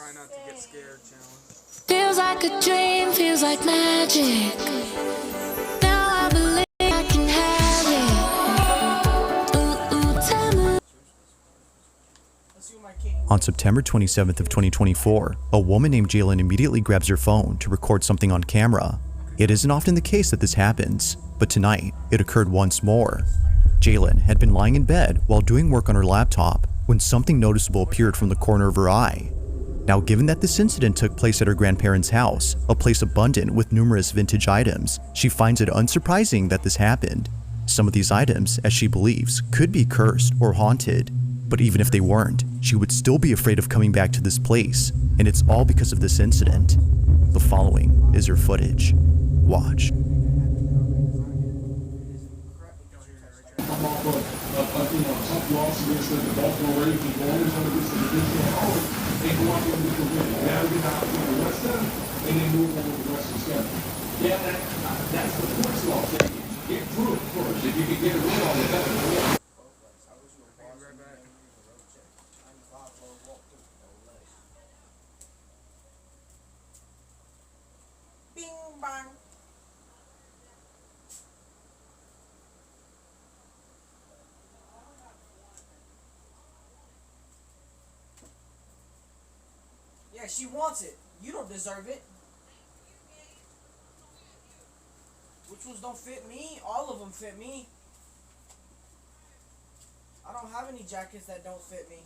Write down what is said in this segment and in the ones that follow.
Try not to get scared challenge. Feels like a dream, feels like magic. Now I believe I can have it. Tell me. On September 27th of 2024, a woman named Jalen immediately grabs her phone to record something on camera. It isn't often the case that this happens, but tonight, it occurred once more. Jalen had been lying in bed while doing work on her laptop when something noticeable appeared from the corner of her eye. Now, given that this incident took place at her grandparents' house, a place abundant with numerous vintage items, she finds it unsurprising that this happened. Some of these items, as she believes, could be cursed or haunted. But even if they weren't, she would still be afraid of coming back to this place, and it's all because of this incident. The following is her footage. Watch. Tough loss against the Baltimore Ravens. The Warriors under this divisional power. They go out there and get the win. Now they get out to the West End, and they move on to the Western schedule. Yeah, that's the first law. Get through it first. If you can get a win on the better. Bing bang. Yeah, she wants it. You don't deserve it. Which ones don't fit me? All of them fit me. I don't have any jackets that don't fit me.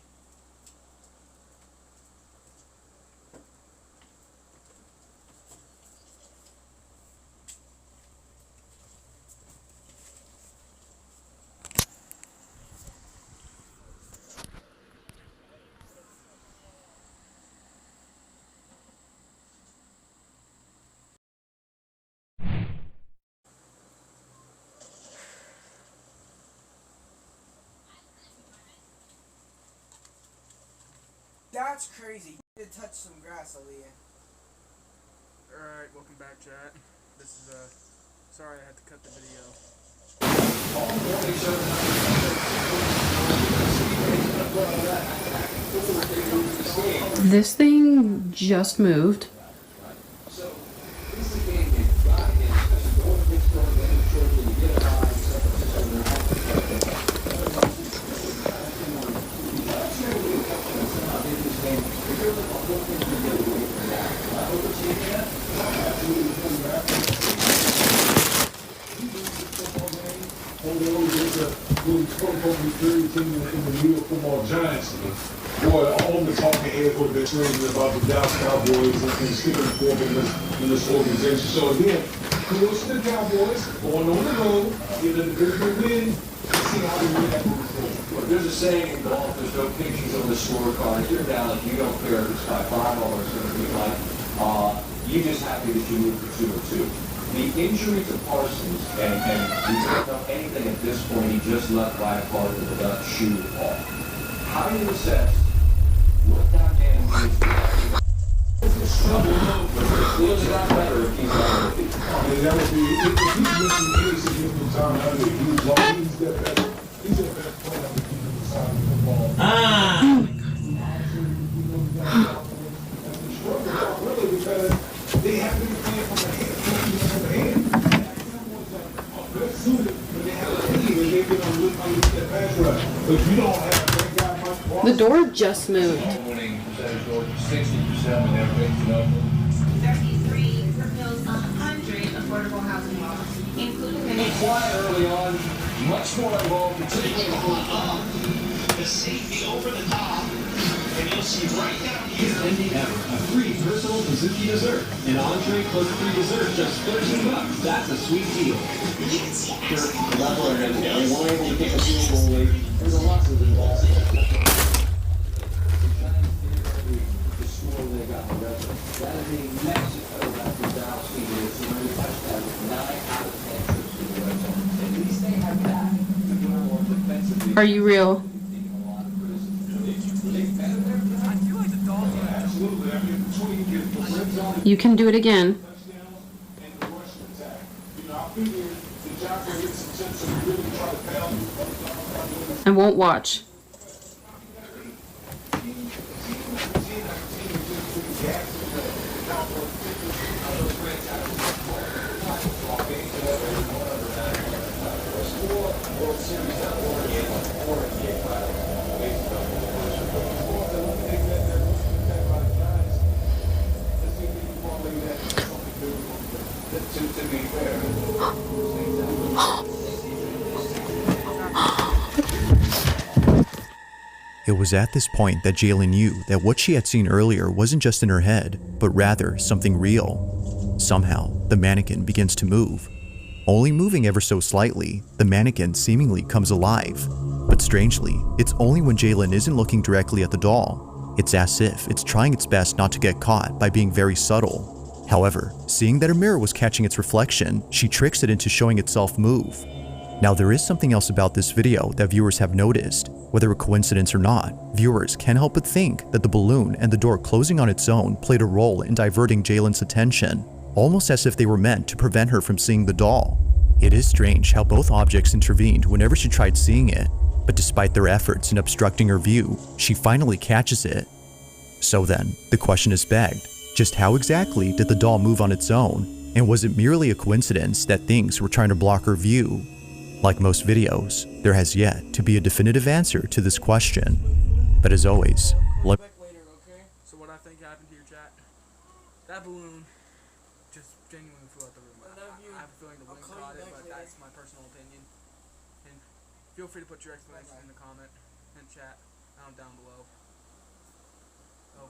That's crazy. You did touch some grass, Aaliyah. Alright, welcome back, chat. This is, sorry I had to cut the video. This thing just moved. In the New York Football Giants. Boy, all the talking heads would have been screaming about the Dallas Cowboys and sticking the fork in this organization. So again, kudos to the Cowboys going on the road, get a divisional win, and see how they react to this. Look, there's a saying in golf, there's no pictures on the scorecard. If you're down, you don't care if it's by 5 or it's going to be like, you're just happy that you moved to 2-2. The injury to Parsons, and we don't know anything at this point, he just left by a car with the left shoe off. How do you assess what that man is? It feels a lot better if he's on the feet. That would be, if he's missing any significant time out of it, he's that better. He's a better player on the defensive side of the football. Really, because they have been playing from the head. The door just moved. Winning percentage goes 60% when everything's open. 33 fulfills 100 affordable housing laws, including the Quiet early on, much more involved, particularly the safety over the top, and you'll see right down here. Indy Ever, a free personal Suzuki dessert. An entree plus free dessert, just $13. That's a sweet deal. level and they weren't able to get the field goal late. There's a lot of involved. The score they got the rest of that is a Mexico after Dallas Speedway. So when you touchdown, 9 out of 10 trips to the red zone. At least they have that. Defensively. Are you real? You can do it again. I won't watch. To be fair, It was at this point that Jayla knew that what she had seen earlier wasn't just in her head, but rather something real. Somehow, the mannequin begins to move. Only moving ever so slightly, the mannequin seemingly comes alive. But strangely, it's only when Jaylen isn't looking directly at the doll. It's as if it's trying its best not to get caught by being very subtle. However, seeing that her mirror was catching its reflection, she tricks it into showing itself move. Now, there is something else about this video that viewers have noticed. Whether a coincidence or not, viewers can't help but think that the balloon and the door closing on its own played a role in diverting Jaylen's attention, almost as if they were meant to prevent her from seeing the doll. It is strange how both objects intervened whenever she tried seeing it, but despite their efforts in obstructing her view, she finally catches it. So then, the question is begged, just how exactly did the doll move on its own, and was it merely a coincidence that things were trying to block her view? Like most videos, there has yet to be a definitive answer to this question. But as always, Back later, okay? So what I think happened to your chat? That balloon just genuinely flew out the room. I have a feeling the wind caught it, but that's my personal opinion. And feel free to put your explanation in the comment and chat down below. Oh,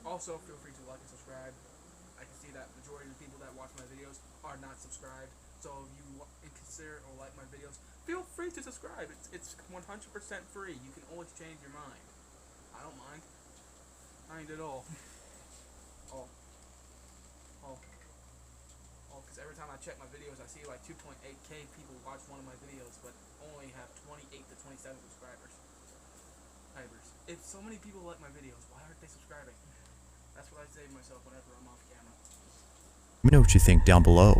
also, feel free to like and subscribe. I can see that majority of the people that watch my videos are not subscribed. So if you consider or like my videos, feel free to subscribe. It's 100% free. You can always change your mind. I don't mind. I ain't at all. Because every time I check my videos, I see like 2.8k people watch one of my videos, but only have 28 to 27 subscribers. If so many people like my videos, why aren't they subscribing? That's what I say to myself whenever I'm off camera. let me know what you think down below.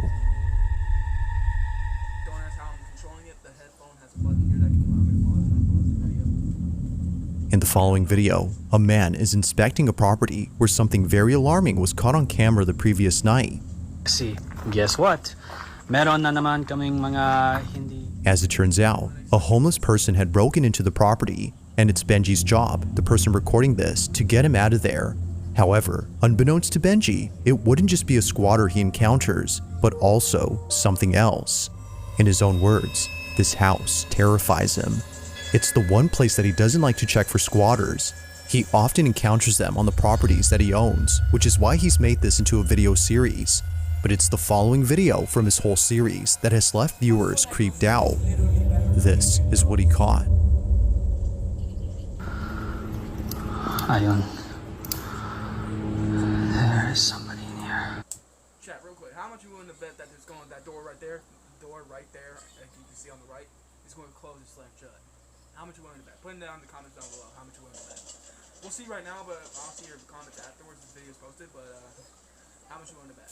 Don't ask how I'm controlling it. The headphone has a button here that can allow me to pause the video. In the following video, a man is inspecting a property where something very alarming was caught on camera the previous night. See, guess what? Meron na naman kaming mga hindi. As it turns out, a homeless person had broken into the property, and it's Benji's job, the person recording this, to get him out of there. However, unbeknownst to Benji, it wouldn't just be a squatter he encounters, but also something else. In his own words, this house terrifies him. It's the one place that he doesn't like to check for squatters. He often encounters them on the properties that he owns, which is why he's made this into a video series. But it's the following video from his whole series that has left viewers creeped out. This is what he caught. Ayun. There is somebody in here. Chat, real quick. How much you willing to bet that there's going that door right there? The door right there, as you can see on the right, is going to close and slam shut. How much you willing to bet? Put it down in the comments down below. How much you willing to bet? We'll see right now, but I'll see your comments afterwards. This video is posted, but how much you willing to bet?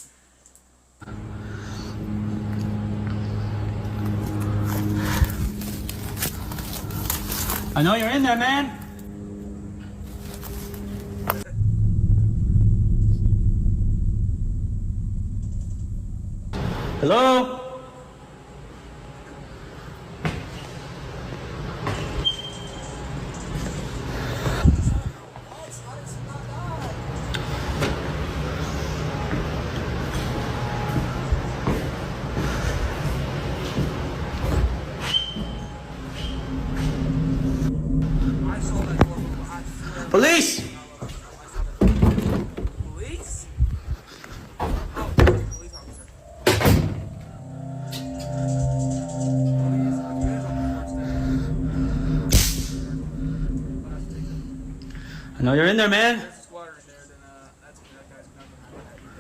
I know you're in there, man. Hello? I saw that door move. I swear. Police! Police? Oh, police officer. I know you're in there, man. There's a squatter in there, then that guy's not gonna have that.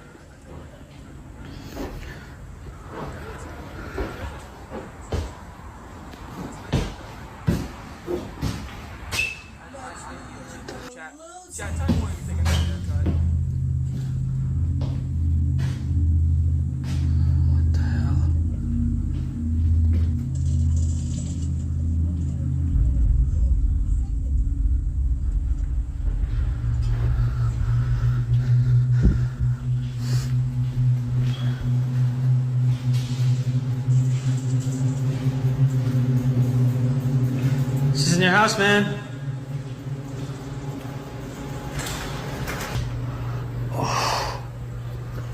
Chat, tell me when you think I got a haircut. What the hell? in your house, man. Oh,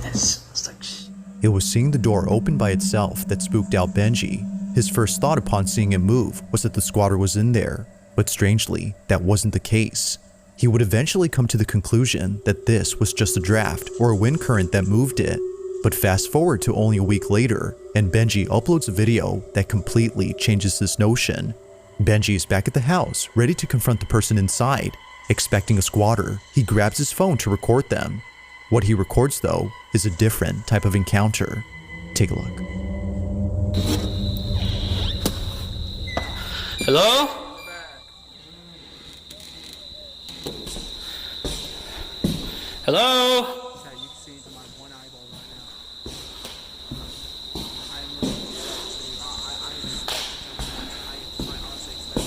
this smells like shit. It was seeing the door open by itself that spooked out Benji. His first thought upon seeing it move was that the squatter was in there, but strangely, that wasn't the case. He would eventually come to the conclusion that this was just a draft or a wind current that moved it. But fast forward to only a week later, and Benji uploads a video that completely changes this notion. Benji is back at the house, ready to confront the person inside. Expecting a squatter, he grabs his phone to record them. What he records, though, is a different type of encounter. Take a look. Hello? Hello? Chat, you can see into my one eyeball right now. I'm really I honestly expect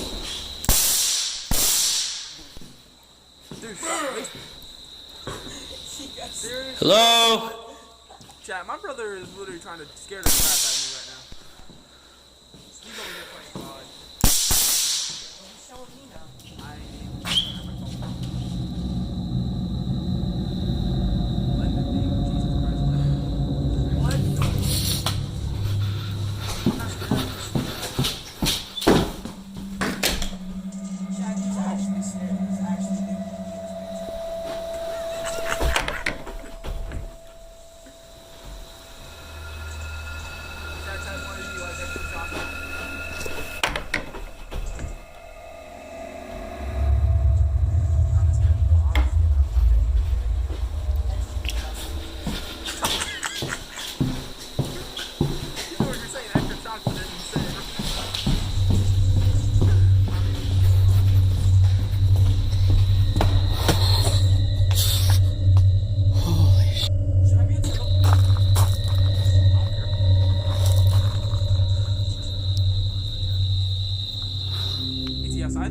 dude, stop wasting. Seriously? Hello? Chat, my brother is literally trying to scare the crap out of me right now. He's over here playing God.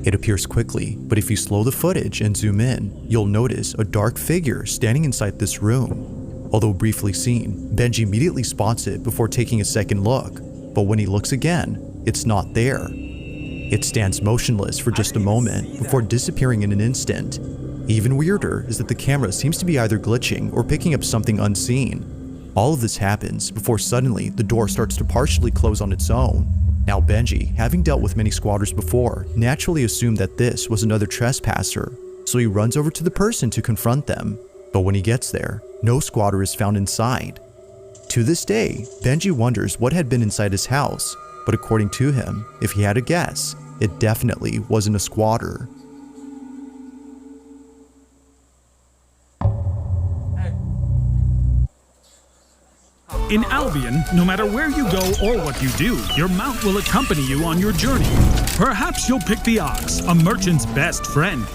It appears quickly, but if you slow the footage and zoom in, you'll notice a dark figure standing inside this room. Although briefly seen, Benji immediately spots it before taking a second look, but when he looks again, it's not there. It stands motionless for just a moment before disappearing in an instant. Even weirder is that the camera seems to be either glitching or picking up something unseen. All of this happens before suddenly the door starts to partially close on its own. Now Benji, having dealt with many squatters before, naturally assumed that this was another trespasser, so he runs over to the person to confront them. But when he gets there, no squatter is found inside. To this day, Benji wonders what had been inside his house, but according to him, if he had a guess, it definitely wasn't a squatter. In Albion, no matter where you go or what you do, your mount will accompany you on your journey. Perhaps you'll pick the ox, a merchant's best friend.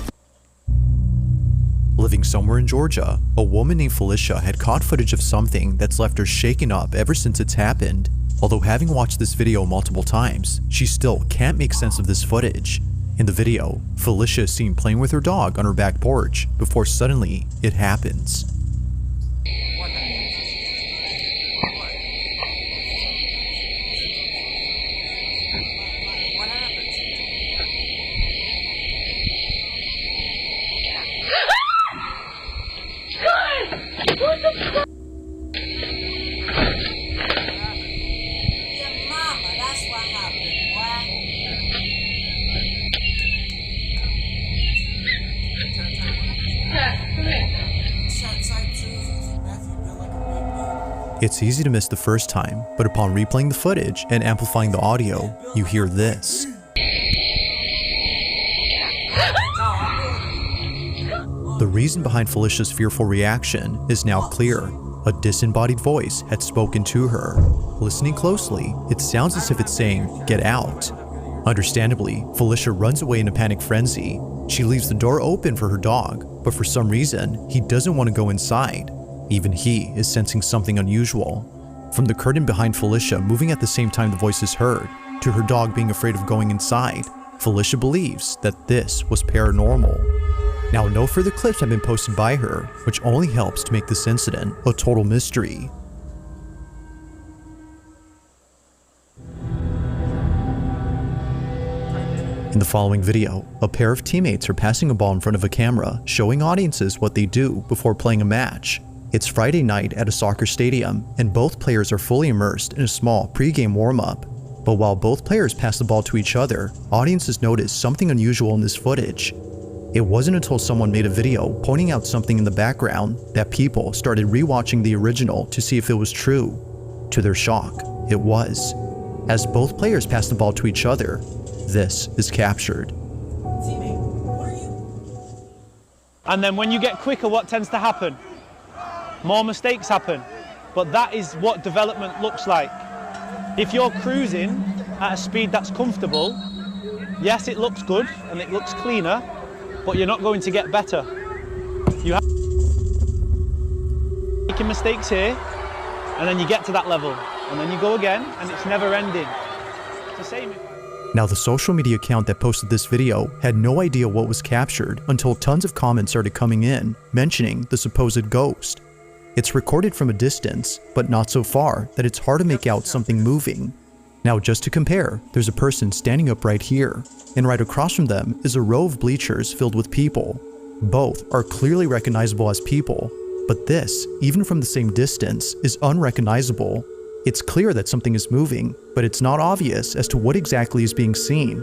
Living somewhere in Georgia, a woman named Felicia had caught footage of something that's left her shaken up ever since it's happened. Although having watched this video multiple times, she still can't make sense of this footage. In the video, Felicia is seen playing with her dog on her back porch before suddenly it happens. It's easy to miss the first time, but upon replaying the footage and amplifying the audio, you hear this. The reason behind Felicia's fearful reaction is now clear. A disembodied voice had spoken to her. Listening closely, it sounds as if it's saying, "Get out." Understandably, Felicia runs away in a panic frenzy. She leaves the door open for her dog, but for some reason, he doesn't want to go inside. Even he is sensing something unusual. From the curtain behind Felicia moving at the same time the voice is heard, to her dog being afraid of going inside, Felicia believes that this was paranormal. Now, no further clips have been posted by her, which only helps to make this incident a total mystery. In the following video, a pair of teammates are passing a ball in front of a camera, showing audiences what they do before playing a match. It's Friday night at a soccer stadium, and both players are fully immersed in a small pre-game warm-up. But while both players pass the ball to each other, audiences notice something unusual in this footage. It wasn't until someone made a video pointing out something in the background that people started rewatching the original to see if it was true. To their shock, it was. As both players pass the ball to each other, this is captured. And then when you get quicker, what tends to happen? More mistakes happen. But that is what development looks like. If you're cruising at a speed that's comfortable, yes, it looks good and it looks cleaner, but you're not going to get better. You have making mistakes here, and then you get to that level, and then you go again, and it's never ending. It's the same. Now, the social media account that posted this video had no idea what was captured until tons of comments started coming in, mentioning the supposed ghost. It's recorded from a distance, but not so far that it's hard to make out something moving. Now, just to compare, there's a person standing up right here, and right across from them is a row of bleachers filled with people. Both are clearly recognizable as people, but this, even from the same distance, is unrecognizable. It's clear that something is moving, but it's not obvious as to what exactly is being seen.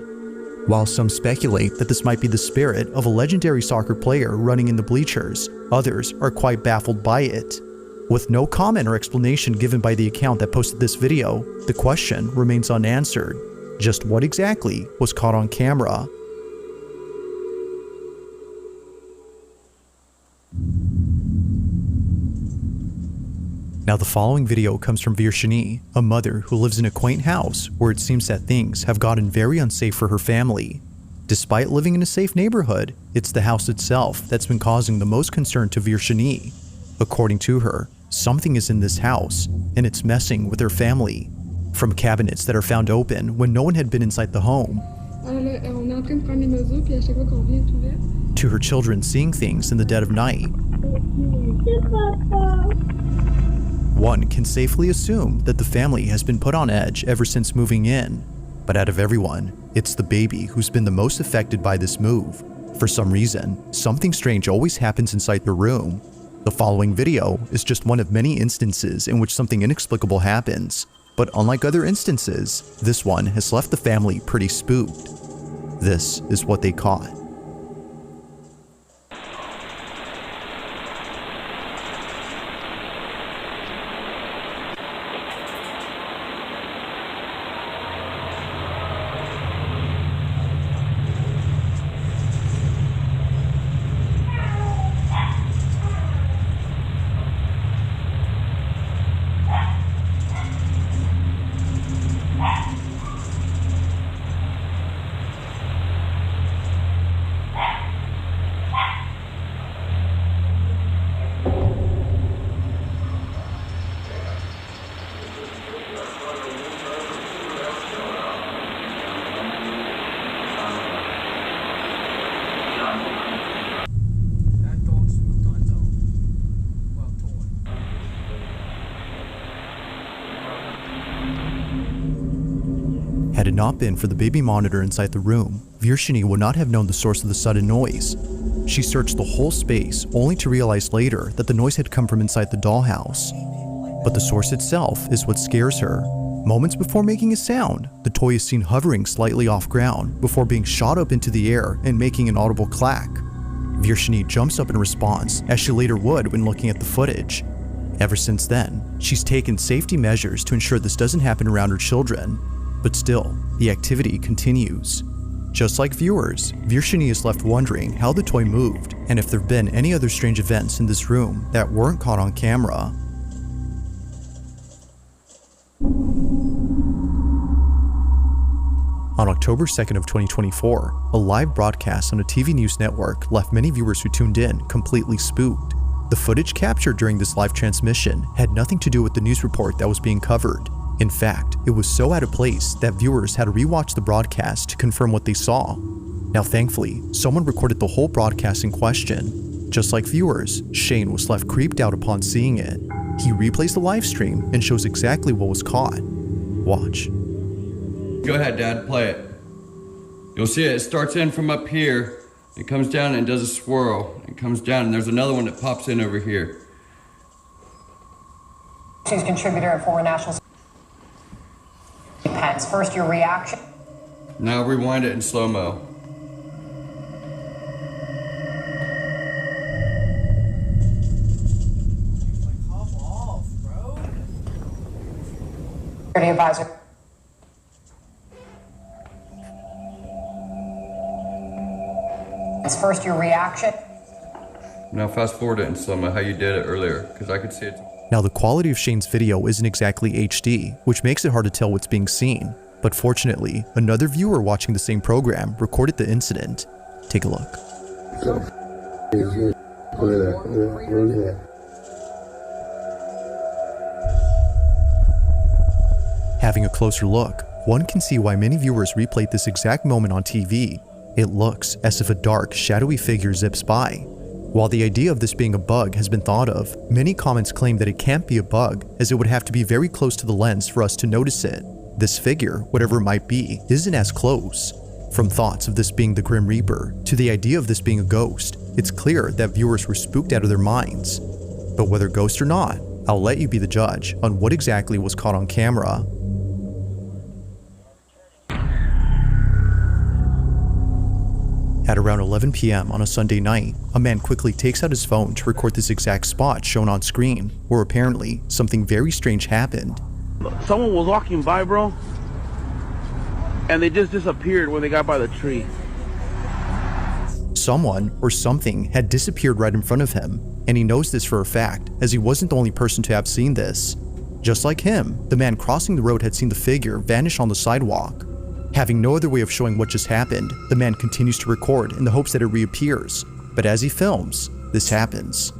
While some speculate that this might be the spirit of a legendary soccer player running in the bleachers, others are quite baffled by it. With no comment or explanation given by the account that posted this video, the question remains unanswered. Just what exactly was caught on camera? Now, the following video comes from Virshini, a mother who lives in a quaint house where it seems that things have gotten very unsafe for her family. Despite living in a safe neighborhood, it's the house itself that's been causing the most concern to Virshini. According to her, something is in this house, and it's messing with her family. From cabinets that are found open when no one had been inside the home, to her children seeing things in the dead of night. One can safely assume that the family has been put on edge ever since moving in. But out of everyone, it's the baby who's been the most affected by this move. For some reason, something strange always happens inside the room. The following video is just one of many instances in which something inexplicable happens. But unlike other instances, this one has left the family pretty spooked. This is what they caught. Had it not been for the baby monitor inside the room, Virshini would not have known the source of the sudden noise. She searched the whole space, only to realize later that the noise had come from inside the dollhouse. But the source itself is what scares her. Moments before making a sound, the toy is seen hovering slightly off ground before being shot up into the air and making an audible clack. Virshini jumps up in response, as she later would when looking at the footage. Ever since then, she's taken safety measures to ensure this doesn't happen around her children. But still, the activity continues. Just like viewers, Virshini is left wondering how the toy moved and if there have been any other strange events in this room that weren't caught on camera. On October 2nd of 2024, a live broadcast on a TV news network left many viewers who tuned in completely spooked. The footage captured during this live transmission had nothing to do with the news report that was being covered. In fact, it was so out of place that viewers had to rewatch the broadcast to confirm what they saw. Now, thankfully, someone recorded the whole broadcast in question. Just like viewers, Shane was left creeped out upon seeing it. He replays the live stream and shows exactly what was caught. Watch. Go ahead, Dad, play it. You'll see it starts in from up here. It comes down and does a swirl. It comes down and there's another one that pops in over here. She's contributor and former national Pence. First, your reaction. Now rewind it in slow-mo. Security advisor. It's first your reaction. Now fast forward it in slow-mo how you did it earlier, because I could see it. Now the quality of Shane's video isn't exactly HD, which makes it hard to tell what's being seen. But fortunately, another viewer watching the same program recorded the incident. Take a look. Having a closer look, one can see why many viewers replayed this exact moment on TV. It looks as if a dark, shadowy figure zips by. While the idea of this being a bug has been thought of, many comments claim that it can't be a bug, as it would have to be very close to the lens for us to notice it. This figure, whatever it might be, isn't as close. From thoughts of this being the Grim Reaper to the idea of this being a ghost, it's clear that viewers were spooked out of their minds. But whether ghost or not, I'll let you be the judge on what exactly was caught on camera. At around 11 p.m. on a Sunday night, a man quickly takes out his phone to record this exact spot shown on screen, where apparently something very strange happened. Someone was walking by, bro, and they just disappeared when they got by the tree. Someone or something had disappeared right in front of him, and he knows this for a fact, as he wasn't the only person to have seen this. Just like him, the man crossing the road had seen the figure vanish on the sidewalk. Having no other way of showing what just happened, the man continues to record in the hopes that it reappears. But as he films, this happens.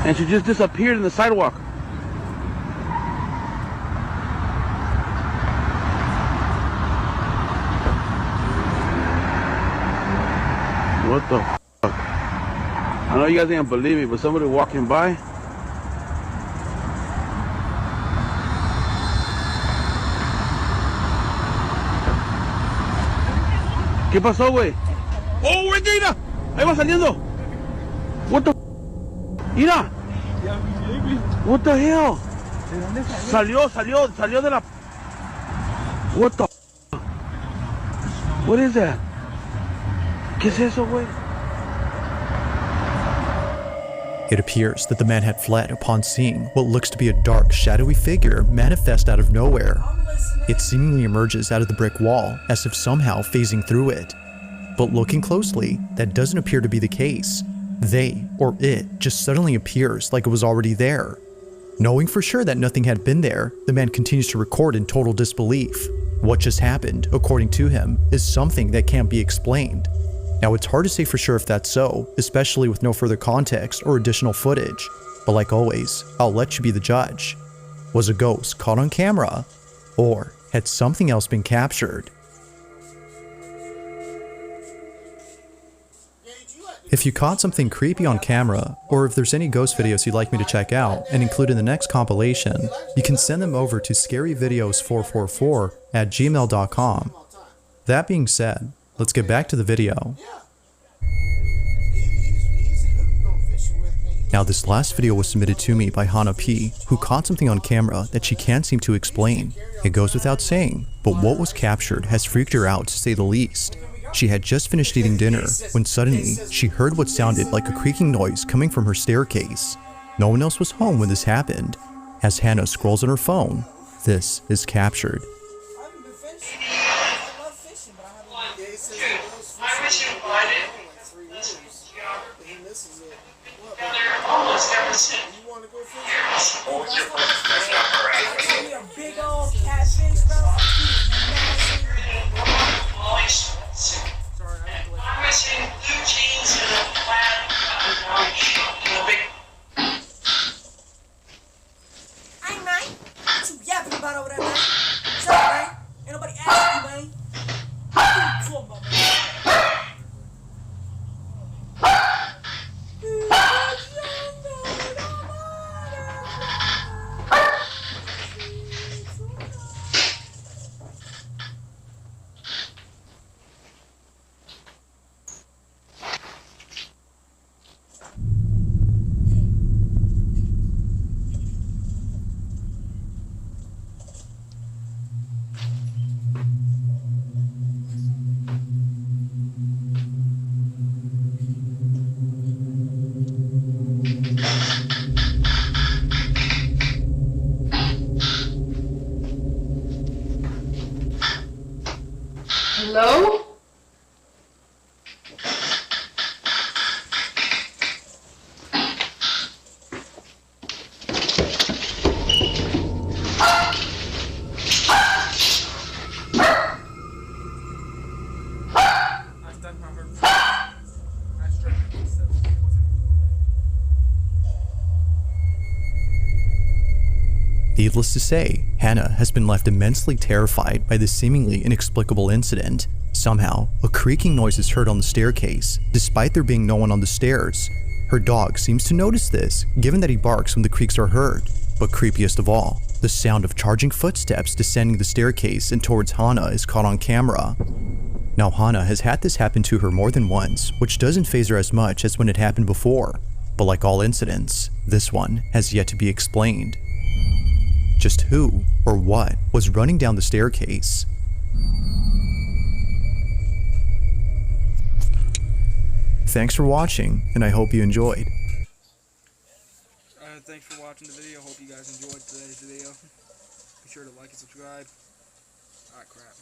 And she just disappeared in the sidewalk. What the fuck? I know you guys ain't believe me, but somebody walking by. ¿Qué pasó, güey? ¡Oh, güey, mira! Ahí va saliendo. What the mira. What the hell? Salió de la. What the What is that? ¿Qué es eso, güey? It appears that the man had fled upon seeing what looks to be a dark, shadowy figure manifest out of nowhere. It seemingly emerges out of the brick wall as if somehow phasing through it. But looking closely, that doesn't appear to be the case. They, or it, just suddenly appears like it was already there. Knowing for sure that nothing had been there, the man continues to record in total disbelief. What just happened, according to him, is something that can't be explained. Now it's hard to say for sure if that's so, especially with no further context or additional footage. But like always, I'll let you be the judge. Was a ghost caught on camera? Or had something else been captured? If you caught something creepy on camera, or if there's any ghost videos you'd like me to check out and include in the next compilation, you can send them over to scaryvideos444@gmail.com. That being said, let's get back to the video. Now this last video was submitted to me by Hannah P, who caught something on camera that she can't seem to explain. It goes without saying, but what was captured has freaked her out to say the least. She had just finished eating dinner when suddenly she heard what sounded like a creaking noise coming from her staircase. No one else was home when this happened. As Hannah scrolls on her phone, this is captured. Hello? I've done my heard. I straight so it wasn't. Needless to say, Hannah has been left immensely terrified by this seemingly inexplicable incident. Somehow, a creaking noise is heard on the staircase, despite there being no one on the stairs. Her dog seems to notice this, given that he barks when the creaks are heard. But creepiest of all, the sound of charging footsteps descending the staircase and towards Hannah is caught on camera. Now Hannah has had this happen to her more than once, which doesn't faze her as much as when it happened before. But like all incidents, this one has yet to be explained. Just who or what was running down the staircase? Thanks for watching, and I hope you enjoyed. Thanks for watching the video. Hope you guys enjoyed today's video. Be sure to like and subscribe. Alright, crap.